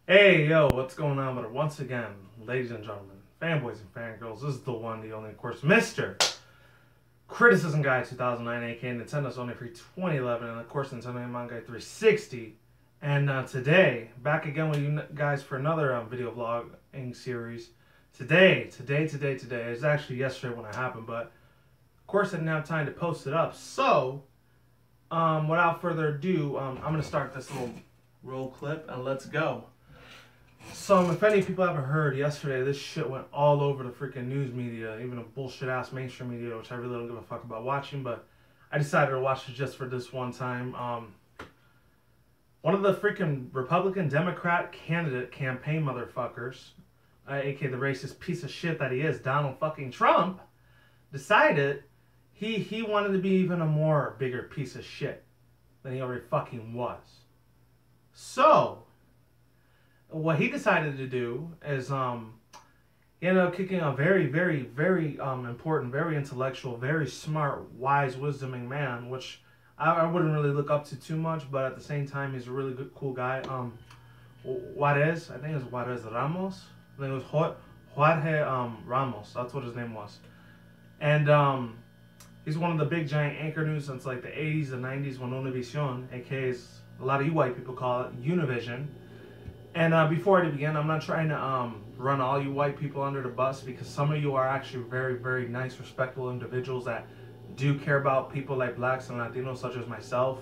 Hey, yo, what's going on? But once again, ladies and gentlemen, fanboys and fangirls, this is the one, the only, of course, Mr. Criticism Guy 2009, aka Nintendo Sony Free 2011, and of course, Nintendo Manga 360. And today, back again with you guys for another video vlogging series. Today, it's actually yesterday when it happened, but of course, I didn't have time to post it up. So, without further ado, I'm going to start this little roll clip, and let's go. So, if any people haven't heard, yesterday this shit went all over the freaking news media, even a bullshit ass mainstream media, which I really don't give a fuck about watching, but I decided to watch it just for this one time. One of the freaking Republican Democrat candidate campaign motherfuckers, aka the racist piece of shit that he is, Donald fucking Trump, decided he wanted to be even a more bigger piece of shit than he already fucking was. So, what he decided to do is he ended up kicking a very important, very intellectual, very smart, wise, wisdoming man, which I wouldn't really look up to too much, but at the same time, he's a really good, cool guy. Juarez, I think it was Juarez Ramos. I think it was Jorge Ramos. That's what his name was. And he's one of the big giant anchor news since like the 80s and 90s when Univision, aka a lot of you white people call it Univision. And before I begin, I'm not trying to run all you white people under the bus, because some of you are actually very nice, respectful individuals that do care about people like blacks and Latinos such as myself,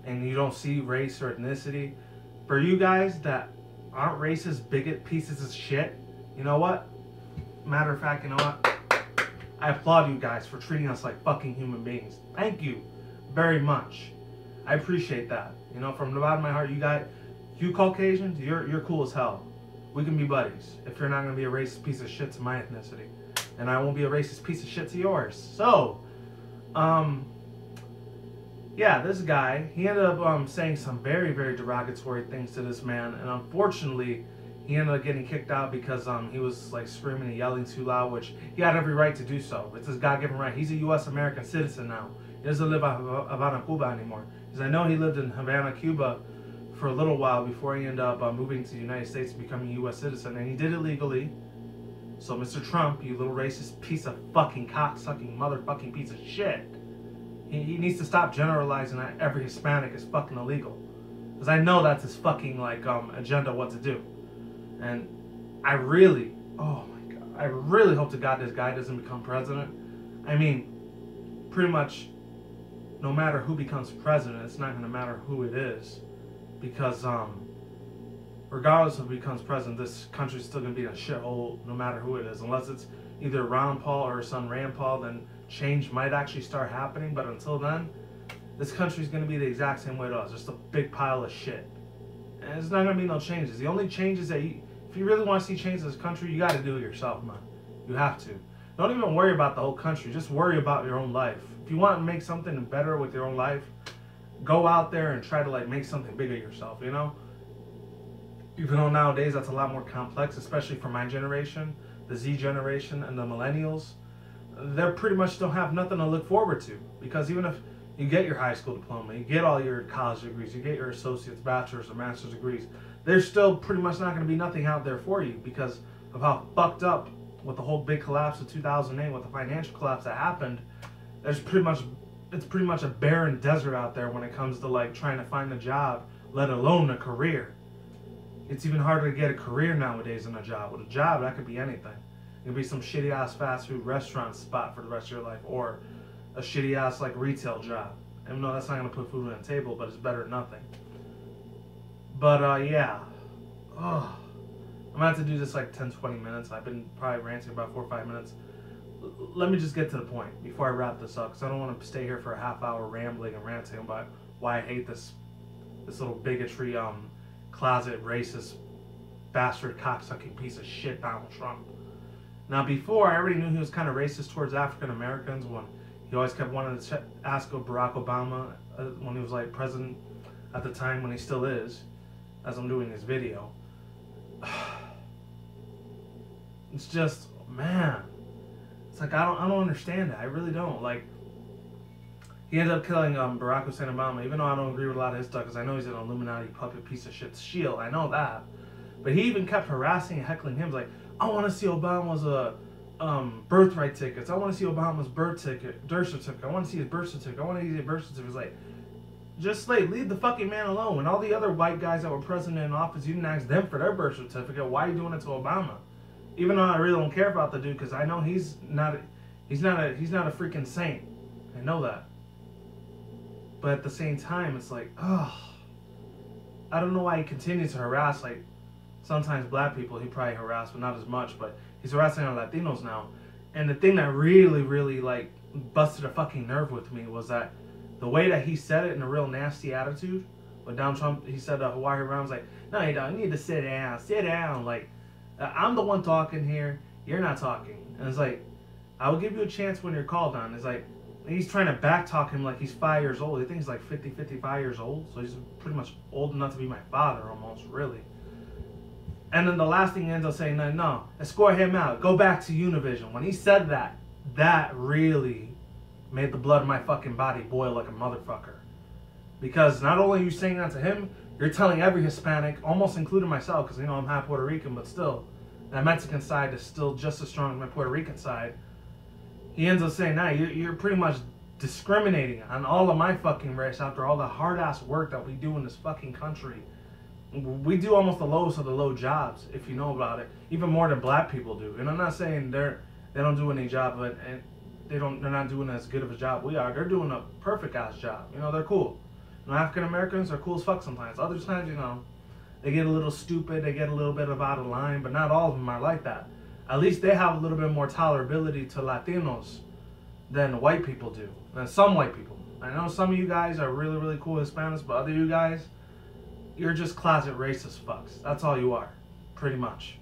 and you don't see race or ethnicity. For you guys that aren't racist, bigot pieces of shit, you know what? Matter of fact, you know what? I applaud you guys for treating us like fucking human beings. Thank you very much. I appreciate that. You know, from the bottom of my heart, you Caucasians, you're cool as hell. We can be buddies if you're not going to be a racist piece of shit to my ethnicity. And I won't be a racist piece of shit to yours. So, yeah, this guy, he ended up saying some very derogatory things to this man. And unfortunately, he ended up getting kicked out because he was like screaming and yelling too loud, which he had every right to do so. It's his God-given right. He's a U.S. American citizen now. He doesn't live in Havana, Cuba anymore. Because I know he lived in Havana, Cuba for a little while before he ended up moving to the United States and becoming a U.S. citizen, and he did it legally. So, Mr. Trump, you little racist piece of fucking cocksucking motherfucking piece of shit, he needs to stop generalizing that every Hispanic is fucking illegal, because I know that's his fucking like agenda what to do. And I really, oh my god, I really hope to God this guy doesn't become president. I mean, pretty much no matter who becomes president, it's not going to matter who it is. Because regardless of who becomes president, this country's still going to be in a shithole no matter who it is. Unless it's either Ron Paul or his son Rand Paul, then change might actually start happening. But until then, this country's going to be the exact same way it was. Just a big pile of shit. And there's not going to be no changes. The only changes that if you really want to see change in this country, you got to do it yourself, man. You have to. Don't even worry about the whole country. Just worry about your own life. If you want to make something better with your own life, go out there and try to like make something bigger yourself, you know? Even though nowadays that's a lot more complex, especially for my generation, the Z generation and the millennials. They pretty much don't have nothing to look forward to, because even if you get your high school diploma, you get all your college degrees, you get your associates, bachelor's or master's degrees, there's still pretty much not going to be nothing out there for you because of how fucked up with the whole big collapse of 2008, with the financial collapse that happened. It's pretty much a barren desert out there when it comes to like trying to find a job, let alone a career. It's even harder to get a career nowadays than a job. With a job, that could be anything. It could be some shitty ass fast food restaurant spot for the rest of your life, or a shitty ass like retail job. And no, that's not gonna put food on the table, but it's better than nothing. But yeah, I'm gonna have to do this like 10-20 minutes. I've been probably ranting about 4 or 5 minutes. Let me just get to the point before I wrap this up, because I don't want to stay here for a half hour rambling and ranting about why I hate this little bigotry, closet racist bastard cocksucking piece of shit, Donald Trump. Now, before, I already knew he was kind of racist towards African Americans when he always kept wanting to ask Barack Obama when he was like president at the time, when he still is, as I'm doing this video. It's just, man. It's like, I don't understand that. I really don't. Like, he ended up killing Barack Hussein Obama, even though I don't agree with a lot of his stuff, because I know he's an Illuminati puppet piece of shit shield. I know that. But he even kept harassing and heckling him, like, I want to see Obama's birthright tickets. I want to see Obama's birth certificate. I want to see his birth certificate. I want to see his birth certificate. It's like, just like, leave the fucking man alone. And all the other white guys that were president in office, you didn't ask them for their birth certificate. Why are you doing it to Obama? Even though I really don't care about the dude, because I know he's not a freaking saint. I know that. But at the same time, it's like, oh, I don't know why he continues to harass, like, sometimes black people he probably harassed, but not as much. But he's harassing our Latinos now. And the thing that really, really, like, busted a fucking nerve with me was that the way that he said it in a real nasty attitude. But Donald Trump, he said Hawaii Brown was like, no, you don't. You need to sit down. Like, I'm the one talking here. You're not talking. And it's like, I will give you a chance when you're called on. It's like, he's trying to backtalk him like he's 5 years old. I think he's like 50, 55 years old. So he's pretty much old enough to be my father almost, really. And then the last thing he ends up saying, no, escort him out. Go back to Univision. When he said that, that really made the blood in my fucking body boil like a motherfucker. Because not only are you saying that to him, you're telling every Hispanic, almost including myself, because, you know, I'm half Puerto Rican, but still, that Mexican side is still just as strong as my Puerto Rican side. He ends up saying, nah, you're pretty much discriminating on all of my fucking race after all the hard-ass work that we do in this fucking country. We do almost the lowest of the low jobs, if you know about it, even more than black people do. And I'm not saying they don't do any job, but they're not doing as good of a job we are. They're doing a perfect-ass job. You know, they're cool. You know, African-Americans are cool as fuck sometimes. Other times, you know, they get a little stupid, they get a little bit of out of line, but not all of them are like that. At least they have a little bit more tolerability to Latinos than white people do, than some white people. I know some of you guys are really, really cool Hispanics, but other you guys, you're just closet racist fucks. That's all you are, pretty much.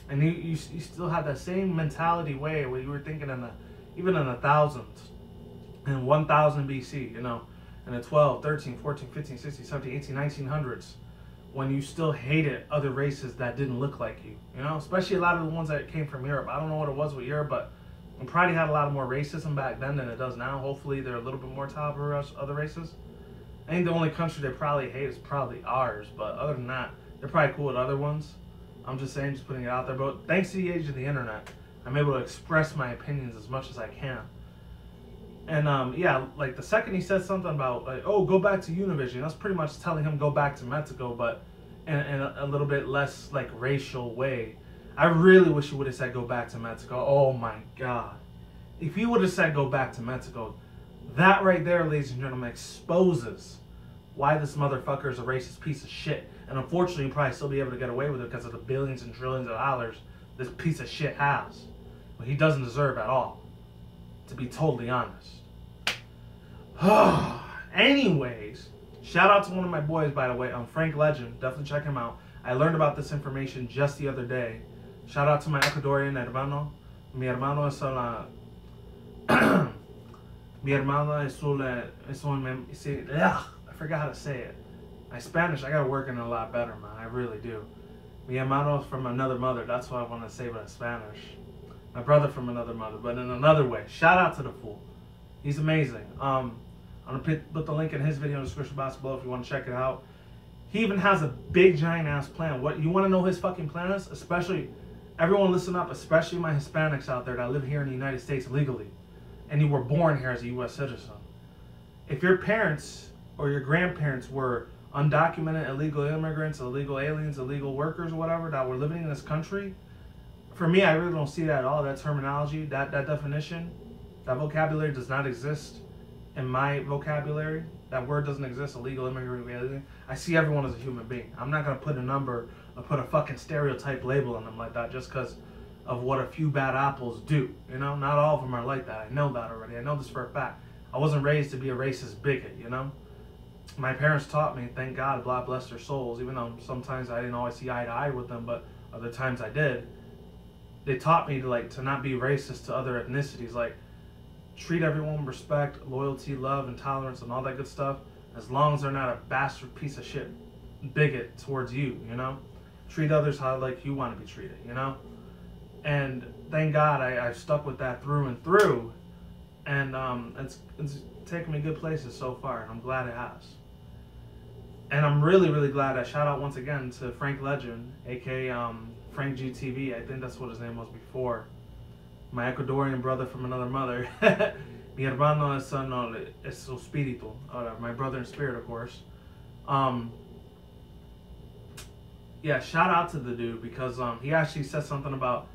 And you still have that same mentality way where you were thinking even in the thousands, in 1000 BC, you know, in the 12, 13, 14, 15, 16, 17, 18, 1900s, when you still hated other races that didn't look like you, you know, especially a lot of the ones that came from Europe. I don't know what it was with Europe, but it probably had a lot more racism back then than it does now. Hopefully they're a little bit more tolerant of other races. I think the only country they probably hate is probably ours, but other than that, they're probably cool with other ones. I'm just saying, just putting it out there. But thanks to the age of the internet, I'm able to express my opinions as much as I can. And yeah, like the second he said something about, like, oh, go back to Univision, that's pretty much telling him go back to Mexico, but in a little bit less like racial way. I really wish he would have said go back to Mexico. Oh my God. If he would have said go back to Mexico, that right there, ladies and gentlemen, exposes why this motherfucker is a racist piece of shit. And unfortunately, he'll probably still be able to get away with it because of the billions and trillions of dollars this piece of shit has. But he doesn't deserve at all, to be totally honest. Anyways, shout out to one of my boys, by the way, Frank Legend. Definitely check him out. I learned about this information just the other day. Shout out to my Ecuadorian hermano. Mi hermano es una... Mi hermano es un... I forgot how to say it. My Spanish, I gotta work on it a lot better, man. I really do. Mi hermano is from another mother. That's what I want to say in Spanish. My brother from another mother, but in another way. Shout out to the fool. He's amazing. I'm gonna put the link in his video in the description box below if you want to check it out. He even has a big giant ass plan. What you want to know his fucking plan is? Especially, everyone listen up, especially my Hispanics out there that live here in the United States legally, and you were born here as a U.S. citizen. If your parents or your grandparents were undocumented illegal immigrants, illegal aliens, illegal workers, or whatever that were living in this country, for me, I really don't see that at all. That terminology, that definition, that vocabulary does not exist in my vocabulary. That word doesn't exist, illegal immigrant, alien. I see everyone as a human being. I'm not going to put a number or put a fucking stereotype label on them like that just because of what a few bad apples do. You know, not all of them are like that. I know that already. I know this for a fact. I wasn't raised to be a racist bigot, you know. My parents taught me, thank God, God bless their souls, even though sometimes I didn't always see eye to eye with them, but other times I did. They taught me to not be racist to other ethnicities, like treat everyone with respect, loyalty, love, and tolerance, and all that good stuff, as long as they're not a bastard piece of shit bigot towards you, you know? Treat others how like you want to be treated, you know? And thank God I've stuck with that through and through, and it's taken me good places so far, and I'm glad it has. And I'm really, really glad. I shout out once again to Frank Legend, aka Frank GTV. I think that's what his name was before. My Ecuadorian brother from another mother. Mi hermano es su espíritu. My brother in spirit, of course. Yeah, shout out to the dude because he actually said something about,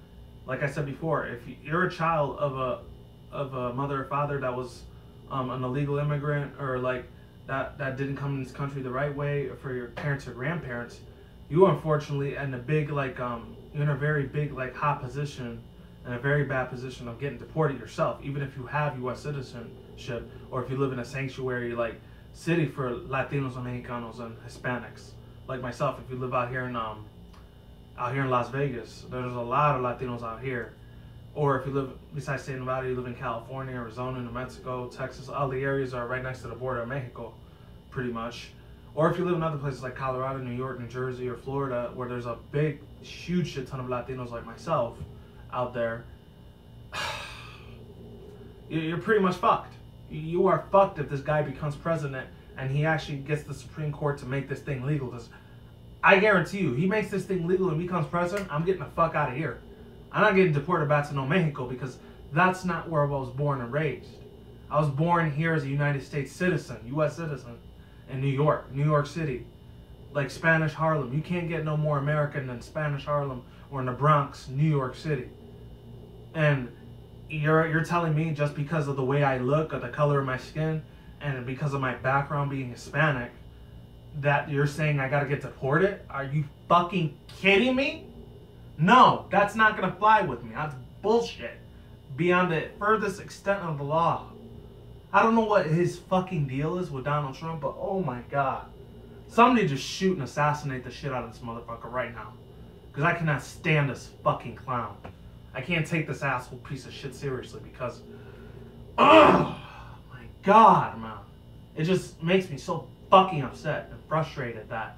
like I said before, if you're a child of a mother or father that was an illegal immigrant, or like that didn't come in this country the right way, or for your parents or grandparents, you unfortunately in a big you're in a very big hot position, in a very bad position of getting deported yourself, even if you have U.S. citizenship, or if you live in a sanctuary city for Latinos and Mexicanos and Hispanics, like myself. If you live out here in Las Vegas, there's a lot of Latinos out here. Or if you live besides State Nevada, you live in California, Arizona, New Mexico, Texas. All the areas are right next to the border of Mexico, pretty much. Or if you live in other places like Colorado, New York, New Jersey, or Florida, where there's a big, huge shit ton of Latinos like myself out there, you're pretty much fucked. You are fucked if this guy becomes president and he actually gets the Supreme Court to make this thing legal. Because I guarantee you, he makes this thing legal and becomes president, I'm getting the fuck out of here. I'm not getting deported back to Mexico, because that's not where I was born and raised. I was born here as a United States citizen, U.S. citizen, in New York City. Like Spanish Harlem. You can't get no more American than Spanish Harlem or in the Bronx, New York City. And you're telling me just because of the way I look, or the color of my skin, and because of my background being Hispanic, that you're saying I gotta get deported? Are you fucking kidding me? No, that's not gonna fly with me. That's bullshit. Beyond the furthest extent of the law. I don't know what his fucking deal is with Donald Trump, but oh my god. Somebody just shoot and assassinate the shit out of this motherfucker right now. Because I cannot stand this fucking clown. I can't take this asshole piece of shit seriously because, oh my god, man. It just makes me so fucking upset and frustrated that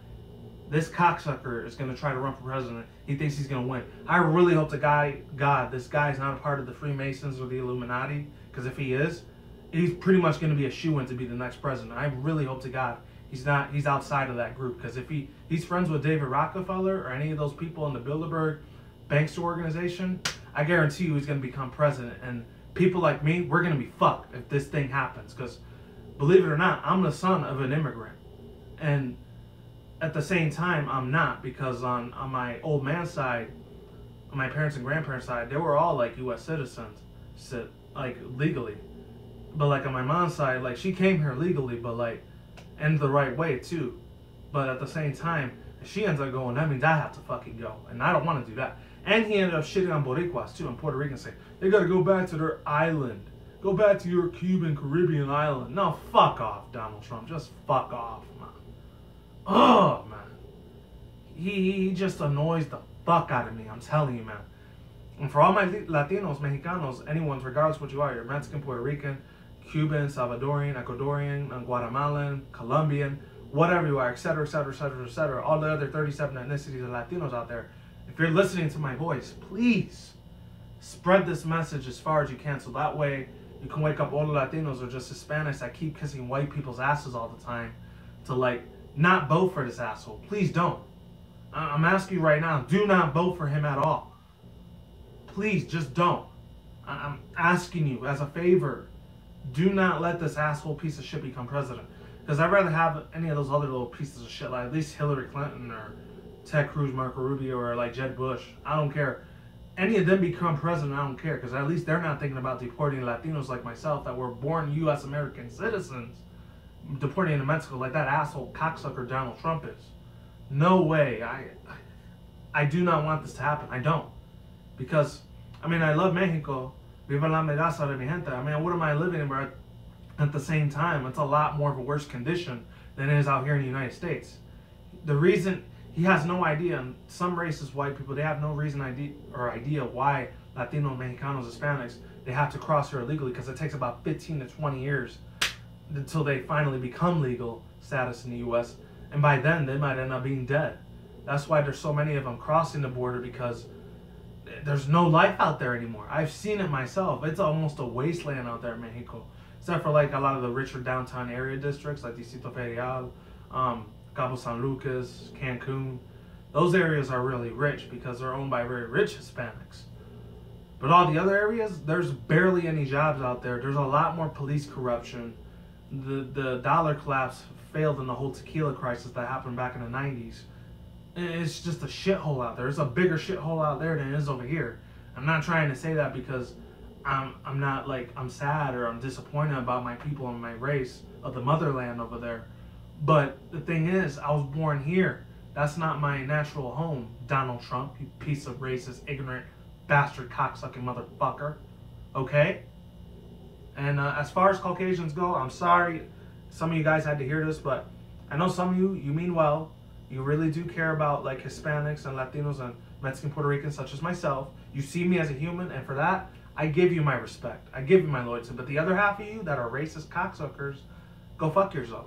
this cocksucker is going to try to run for president. He thinks he's going to win. I really hope to God this guy is not a part of the Freemasons or the Illuminati. Because if he is, he's pretty much going to be a shoo-in to be the next president. I really hope to God he's outside of that group. Because if he's friends with David Rockefeller or any of those people in the Bilderberg Bankster organization, I guarantee you he's going to become president. And people like me, we're going to be fucked if this thing happens. Because believe it or not, I'm the son of an immigrant. And at the same time, I'm not, because on my old man's side, on my parents and grandparents' side, they were all U.S. citizens, legally. But on my mom's side, she came here legally, but and the right way too. But at the same time, if she ends up going, that means I have to fucking go, and I don't want to do that. And he ended up shitting on Boricuas too, and Puerto Ricans, saying they gotta go back to their island, go back to your Cuban Caribbean island. No, fuck off, Donald Trump. Just fuck off, man. Oh, man. He just annoys the fuck out of me. I'm telling you, man. And for all my Latinos, Mexicanos, anyone, regardless of what you are, you're Mexican, Puerto Rican, Cuban, Salvadorian, Ecuadorian, Guatemalan, Colombian, whatever you are, etc., etc., etc., etc., all the other 37 ethnicities of Latinos out there, if you're listening to my voice, please spread this message as far as you can, so that way you can wake up all the Latinos or just Hispanics that keep kissing white people's asses all the time to not vote for this asshole. Please don't. I'm asking you right now, do not vote for him at all. Please, just don't. I'm asking you as a favor, do not let this asshole piece of shit become president. Because I'd rather have any of those other little pieces of shit, at least Hillary Clinton or Ted Cruz, Marco Rubio, or Jeb Bush. I don't care. Any of them become president, I don't care. Because at least they're not thinking about deporting Latinos like myself that were born U.S. American citizens, deporting into Mexico like that asshole cocksucker Donald Trump is. No way. I do not want this to happen. I don't. Because, I love Mexico. Viva la medaza de mi gente. What am I living in, bro? At the same time, it's a lot more of a worse condition than it is out here in the United States. The reason, he has no idea, and some racist white people, they have no idea why Latinos, Mexicanos, Hispanics, they have to cross here illegally, because it takes about 15 to 20 years until they finally become legal status in the U.S. And by then, they might end up being dead. That's why there's so many of them crossing the border, because there's no life out there anymore. I've seen it myself. It's almost a wasteland out there in Mexico. Except for a lot of the richer downtown area districts, like Distrito Ferial, Cabo San Lucas, Cancun. Those areas are really rich because they're owned by very rich Hispanics. But all the other areas, there's barely any jobs out there. There's a lot more police corruption. The dollar collapse failed in the whole tequila crisis that happened back in the 90s. It's just a shithole out there. It's a bigger shithole out there than it is over here. I'm not trying to say that because I'm not like I'm sad or I'm disappointed about my people and my race of the motherland over there. But the thing is, I was born here. That's not my natural home, Donald Trump, you piece of racist, ignorant, bastard, cocksucking motherfucker. Okay? And as far as Caucasians go, I'm sorry some of you guys had to hear this, but I know some of you mean well. You really do care about like Hispanics and Latinos and Mexican Puerto Ricans such as myself. You see me as a human, and for that, I give you my respect. I give you my loyalty. But the other half of you that are racist cocksuckers, go fuck yourself.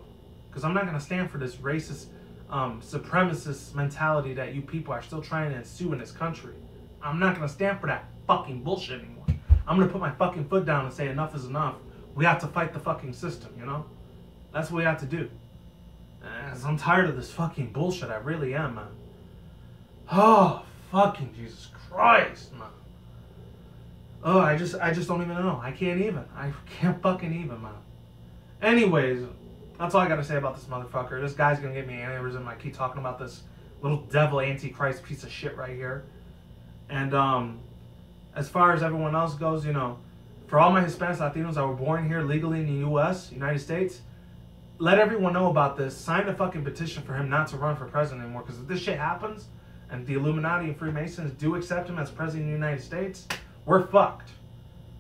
Because I'm not going to stand for this racist, supremacist mentality that you people are still trying to ensue in this country. I'm not going to stand for that fucking bullshit anymore. I'm going to put my fucking foot down and say enough is enough. We have to fight the fucking system, you know? That's what we have to do. I'm tired of this fucking bullshit. I really am, man. Oh, fucking Jesus Christ, man. Oh, I just don't even know. I can't fucking even, man. Anyways, that's all I gotta say about this motherfucker. This guy's gonna get me an aneurysm. I keep talking about this little devil antichrist piece of shit right here. And as far as everyone else goes, you know, for all my Hispanics, Latinos that were born here legally in the U.S., United States, let everyone know about this. Sign a fucking petition for him not to run for president anymore. Because if this shit happens, and the Illuminati and Freemasons do accept him as president of the United States, we're fucked.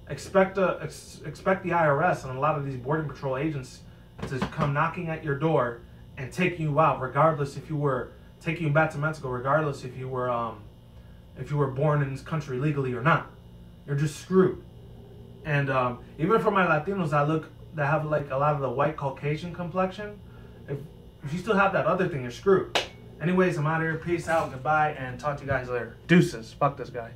Expect the IRS and a lot of these border patrol agents to come knocking at your door and taking you out, regardless if you were taking you back to Mexico, regardless if you were born in this country legally or not. You're just screwed. And even for my Latinos that have like a lot of the white Caucasian complexion, if you still have that other thing, you're screwed. Anyways, I'm out of here. Peace out, goodbye, and talk to you guys later. Deuces. Fuck this guy.